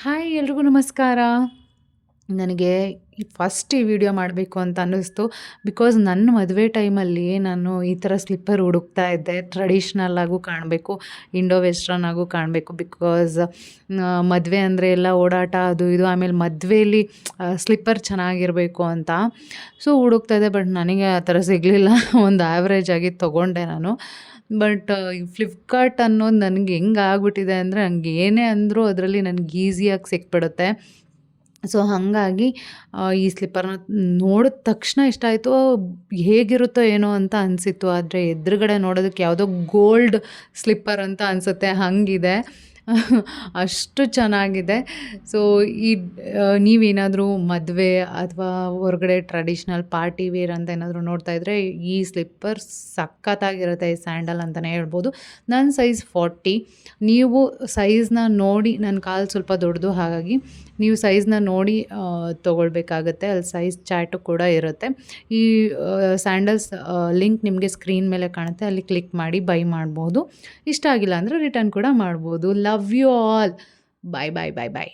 Hi ಎಲ್ರಿಗೂ ನಮಸ್ಕಾರ. ನನಗೆ ಈ ವಿಡಿಯೋ ಮಾಡಬೇಕು ಅಂತ ಅನ್ನಿಸ್ತು. ಬಿಕಾಸ್ ನನ್ನ ಮದುವೆ ಟೈಮಲ್ಲಿ ನಾನು ಈ ಥರ ಸ್ಲಿಪ್ಪರ್ ಹುಡುಕ್ತಾ ಇದ್ದೆ. ಟ್ರೆಡಿಷ್ನಲ್ ಆಗೂ ಕಾಣಬೇಕು, ಇಂಡೋ ವೆಸ್ಟರ್ನ್ ಆಗೂ ಕಾಣಬೇಕು. ಬಿಕಾಸ್ ಮದುವೆ ಅಂದರೆ ಎಲ್ಲ ಓಡಾಟ ಅದು ಇದು, ಆಮೇಲೆ ಮದುವೆಯಲ್ಲಿ ಸ್ಲಿಪ್ಪರ್ ಚೆನ್ನಾಗಿರಬೇಕು ಅಂತ. ಸೊ ಹುಡುಕ್ತಾ ಇದ್ದೆ, ಬಟ್ ನನಗೆ ಆ ಥರ ಸಿಗಲಿಲ್ಲ. ಒಂದು ಆ್ಯಾವ್ರೇಜ್ ಆಗಿ ತೊಗೊಂಡೆ ನಾನು. ಬಟ್ ಈ ಫ್ಲಿಪ್ಕಾರ್ಟ್ ಅನ್ನೋದು ನನಗೆ ಹೆಂಗೆ ಆಗ್ಬಿಟ್ಟಿದೆ ಅಂದರೆ, ನಂಗೆ ಏನೇ ಅಂದರೂ ಅದರಲ್ಲಿ ನನಗೆ ಈಸಿಯಾಗಿ ಸಿಕ್ಬಿಡುತ್ತೆ. ಸೊ ಹಾಗಾಗಿ ಈ ಸ್ಲಿಪ್ಪರ್ನ ನೋಡಿದ ತಕ್ಷಣ ಇಷ್ಟ ಆಯಿತು. ಹೇಗಿರುತ್ತೋ ಏನೋ ಅಂತ ಅನಿಸಿತ್ತು. ಆದರೆ ಎದುರುಗಡೆ ನೋಡೋದಕ್ಕೆ ಯಾವುದೋ ಗೋಲ್ಡ್ ಸ್ಲಿಪ್ಪರ್ ಅಂತ ಅನಿಸುತ್ತೆ, ಹಾಗಿದೆ. ಅಷ್ಟು ಚೆನ್ನಾಗಿದೆ. ಸೊ ಈ ನೀವೇನಾದರೂ ಮದುವೆ ಅಥವಾ ಹೊರಗಡೆ ಟ್ರೆಡಿಷ್ನಲ್ ಪಾರ್ಟಿ ವೇರ್ ಅಂತ ಏನಾದರೂ ನೋಡ್ತಾ ಇದ್ದರೆ, ಈ ಸ್ಲಿಪ್ಪರ್ ಸಖತ್ತಾಗಿರುತ್ತೆ. ಈ ಸ್ಯಾಂಡಲ್ ಅಂತಲೇ ಹೇಳ್ಬೋದು. ನನ್ನ ಸೈಜ್ 40. ನೀವು ಸೈಜ್ನ ನೋಡಿ, ನನ್ನ ಕಾಲು ಸ್ವಲ್ಪ ದೊಡ್ಡದು, ಹಾಗಾಗಿ ನೀವು ಸೈಜ್ನ ನೋಡಿ ತೊಗೊಳ್ಬೇಕಾಗತ್ತೆ. ಅಲ್ಲಿ ಸೈಜ್ ಚಾರ್ಟು ಕೂಡ ಇರುತ್ತೆ. ಈ ಸ್ಯಾಂಡಲ್ಸ್ ಲಿಂಕ್ ನಿಮಗೆ ಸ್ಕ್ರೀನ್ ಮೇಲೆ ಕಾಣುತ್ತೆ, ಅಲ್ಲಿ ಕ್ಲಿಕ್ ಮಾಡಿ ಬೈ ಮಾಡ್ಬೋದು. ಇಷ್ಟ ಆಗಿಲ್ಲ ಅಂದರೆ ರಿಟರ್ನ್ ಕೂಡ ಮಾಡ್ಬೋದು. Love you all. Bye bye bye bye.